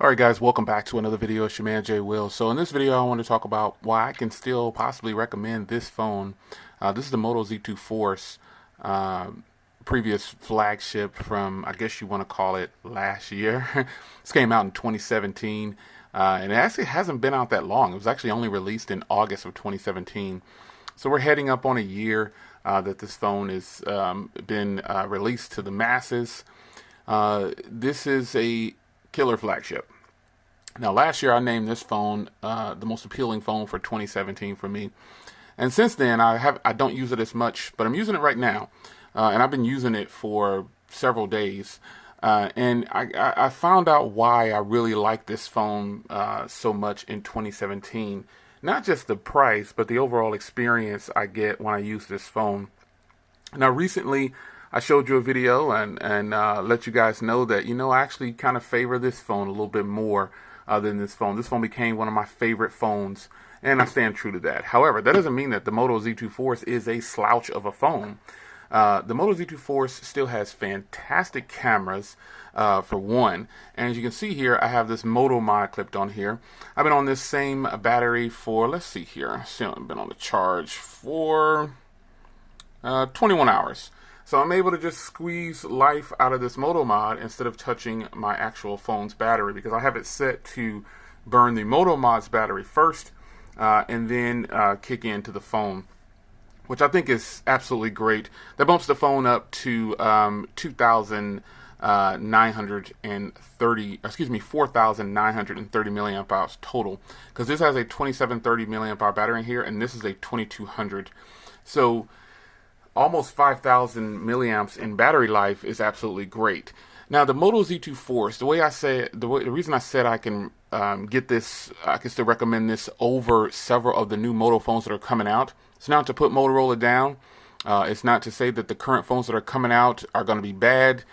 Alright guys, welcome back to another video. It's your man Jay Will. So in this video I want to talk about why I can still possibly recommend this phone. This is the Moto Z2 Force, previous flagship from, I guess you want to call it, last year. This came out in 2017 and it actually hasn't been out that long. It was actually only released in August of 2017. So we're heading up on a year that this phone has been released to the masses. This is a killer flagship. Now, last year I named this phone the most appealing phone for 2017 for me, and since then I don't use it as much, but I'm using it right now, and I've been using it for several days, and I found out why I really like this phone so much in 2017. Not just the price, but the overall experience I get when I use this phone. Now, recently I showed you a video and let you guys know that, I actually kind of favor this phone a little bit more than this phone. This phone became one of my favorite phones, and I stand true to that. However, that doesn't mean that the Moto Z2 Force is a slouch of a phone. The Moto Z2 Force still has fantastic cameras, for one. And as you can see here, I have this Moto mod clipped on here. I've been on this same battery for, let's see here, I've been on the charge for 21 hours. So I'm able to just squeeze life out of this Moto mod instead of touching my actual phone's battery, because I have it set to burn the Moto mod's battery first and then kick into the phone, which I think is absolutely great. That bumps the phone up to 4,930 milliamp hours total, because this has a 2730 milliamp hour battery in here, and this is a 2200. So almost 5,000 milliamps in battery life is absolutely great. Now, the Moto Z2 Force, the reason I said I can get this, I can still recommend this over several of the new Moto phones that are coming out. It's not to put Motorola down. It's not to say that the current phones that are coming out are going to be bad.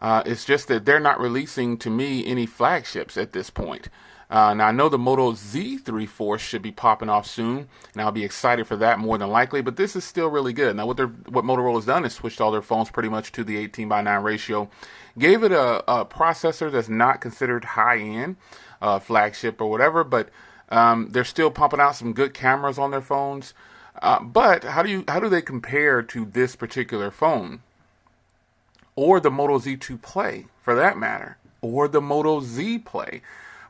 It's just that they're not releasing, to me, any flagships at this point. Now, I know the Moto Z3 Force should be popping off soon, and I'll be excited for that more than likely, but this is still really good. Now, what Motorola's done is switched all their phones pretty much to the 18:9 ratio, gave it a processor that's not considered high-end, flagship or whatever, but they're still pumping out some good cameras on their phones. But how do they compare to this particular phone? Or the Moto Z2 Play, for that matter, or the Moto Z Play?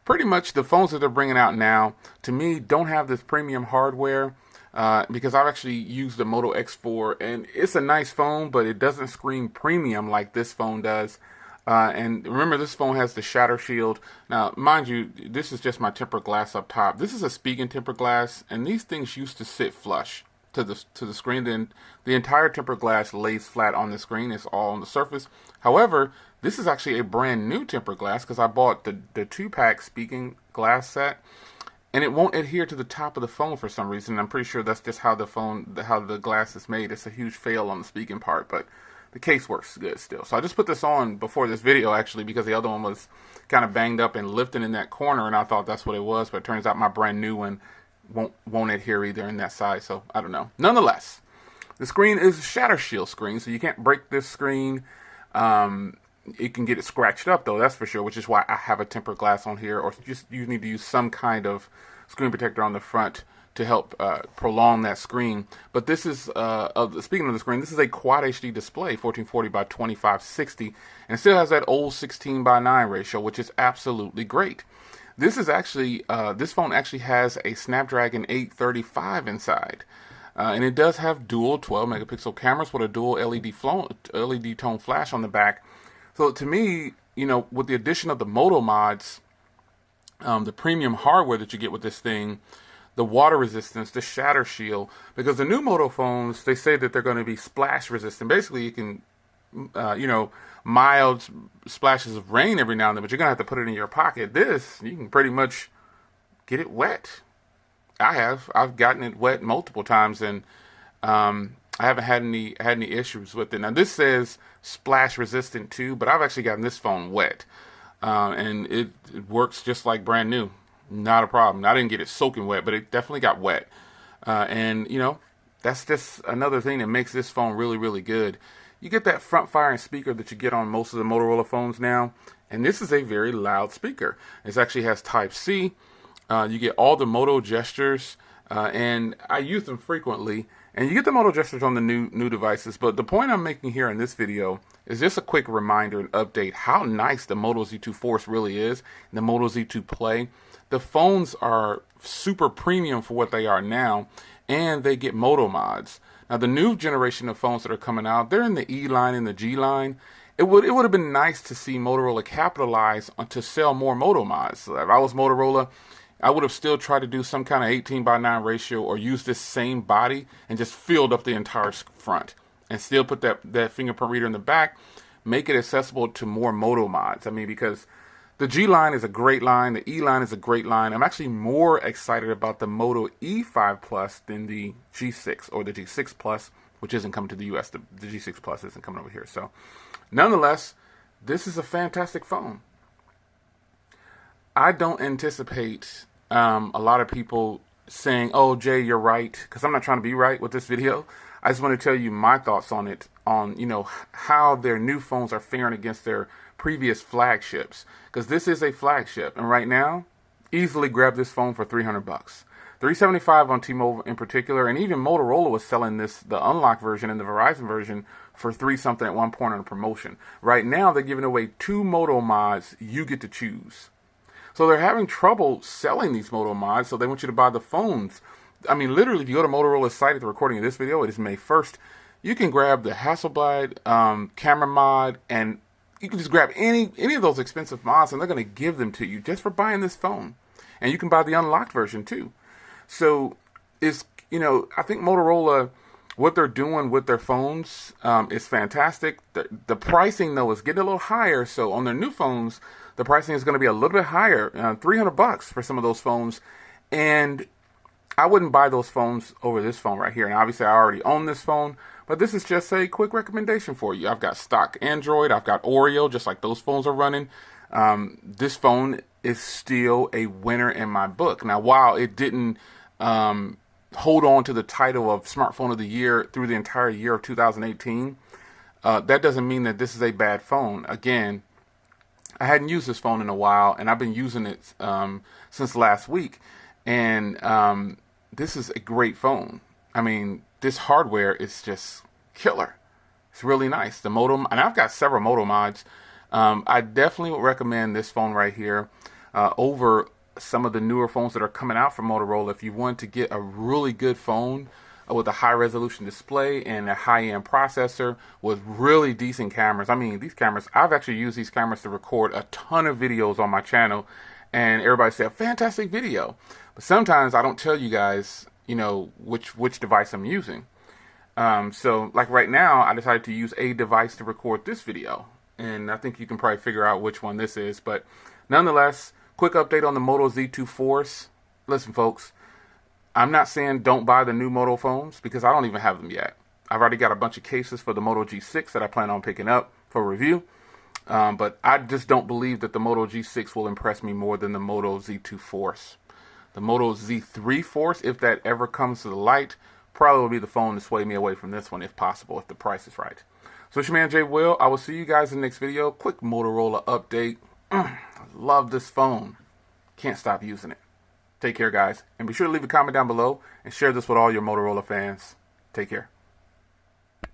Pretty much the phones that they're bringing out now, to me, don't have this premium hardware, because I've actually used the Moto X4, and it's a nice phone, but it doesn't scream premium like this phone does. And remember, this phone has the shatter shield. Now, mind you, this is just my tempered glass up top. This is a Spigen tempered glass, and these things used to sit flush to the screen. Then the entire tempered glass lays flat on the screen. It's all on the surface. However, this is actually a brand new tempered glass, because I bought the 2-pack Spigen glass set, and it won't adhere to the top of the phone for some reason. I'm pretty sure that's just how the glass is made. It's a huge fail on the Spigen part, but the case works good still. So I just put this on before this video, actually, because the other one was kind of banged up and lifting in that corner, and I thought that's what it was, but it turns out my brand new one won't adhere either in that side, so I don't know. Nonetheless, the screen is a shatter shield screen, so you can't break this screen. It can get it scratched up, though, that's for sure, which is why I have a tempered glass on here, or just you need to use some kind of screen protector on the front to help prolong that screen. But this is, speaking of the screen, this is a Quad HD display, 1440 by 2560, and it still has that old 16:9 ratio, which is absolutely great. This is actually, this phone actually has a Snapdragon 835 inside. And it does have dual 12 megapixel cameras with a dual LED tone flash on the back. So to me, with the addition of the Moto mods, the premium hardware that you get with this thing, the water resistance, the shatter shield, because the new Moto phones, they say that they're going to be splash resistant. Basically, you can, mild splashes of rain every now and then, but you're going to have to put it in your pocket. This, you can pretty much get it wet. I've gotten it wet multiple times, and I haven't had any issues with it. Now, this says splash resistant too, but I've actually gotten this phone wet, and it works just like brand new. Not a problem. I didn't get it soaking wet, but it definitely got wet. And that's just another thing that makes this phone really, really good. You get that front firing speaker that you get on most of the Motorola phones now. And this is a very loud speaker. It actually has Type C. You get all the Moto gestures, and I use them frequently. And you get the Moto gestures on the new devices. But the point I'm making here in this video is just a quick reminder and update how nice the Moto Z2 Force really is, and the Moto Z2 Play. The phones are super premium for what they are now, and they get Moto mods. Now, the new generation of phones that are coming out, they're in the E line and the G line. It would have been nice to see Motorola capitalize on to sell more Moto mods. So if I was Motorola, I would have still tried to do some kind of 18:9 ratio or use this same body and just filled up the entire front and still put that fingerprint reader in the back, make it accessible to more Moto mods. I mean, because the G line is a great line, the E line is a great line. I'm actually more excited about the Moto E5 Plus than the G6 or the G6 Plus, which isn't coming to the US. The G6 Plus isn't coming over here. So, nonetheless, this is a fantastic phone. I don't anticipate a lot of people saying, "Oh, Jay, you're right," because I'm not trying to be right with this video. I just want to tell you my thoughts on it, on how their new phones are faring against their previous flagships, because this is a flagship, and right now, easily grab this phone for $300, $375 on T-Mobile in particular, and even Motorola was selling this, the unlocked version and the Verizon version, for $3 something at one point on a promotion. Right now, they're giving away 2 Moto mods you get to choose. So they're having trouble selling these Moto mods, so they want you to buy the phones. I mean, literally, if you go to Motorola's site at the recording of this video, it is May 1st, you can grab the Hasselblad camera mod, and you can just grab any of those expensive mods, and they're going to give them to you just for buying this phone. And you can buy the unlocked version, too. So, I think Motorola, what they're doing with their phones is fantastic. The pricing, though, is getting a little higher. So, on their new phones, the pricing is going to be a little bit higher, $300 for some of those phones. And I wouldn't buy those phones over this phone right here. And obviously, I already own this phone, but this is just a quick recommendation for you. I've got stock Android. I've got Oreo, just like those phones are running. This phone is still a winner in my book. Now, while it didn't hold on to the title of Smartphone of the Year through the entire year of 2018, that doesn't mean that this is a bad phone. Again, I hadn't used this phone in a while, and I've been using it since last week. And this is a great phone. I mean, this hardware is just killer. It's really nice. The Moto, and I've got several Moto mods. I definitely would recommend this phone right here over some of the newer phones that are coming out from Motorola. If you want to get a really good phone with a high resolution display and a high-end processor with really decent cameras. I mean, these cameras, I've actually used these cameras to record a ton of videos on my channel, and everybody said, fantastic video. But sometimes I don't tell you guys, which device I'm using. So like right now, I decided to use a device to record this video, and I think you can probably figure out which one this is. But nonetheless, quick update on the Moto Z2 Force. Listen, folks, I'm not saying don't buy the new Moto phones, because I don't even have them yet. I've already got a bunch of cases for the Moto G6 that I plan on picking up for review. But I just don't believe that the Moto G6 will impress me more than the Moto Z2 Force. The Moto Z3 Force, if that ever comes to the light, probably will be the phone to sway me away from this one if possible, if the price is right. So it's your man Jay Will. I will see you guys in the next video. Quick Motorola update. I love this phone. Can't stop using it. Take care, guys. And be sure to leave a comment down below and share this with all your Motorola fans. Take care.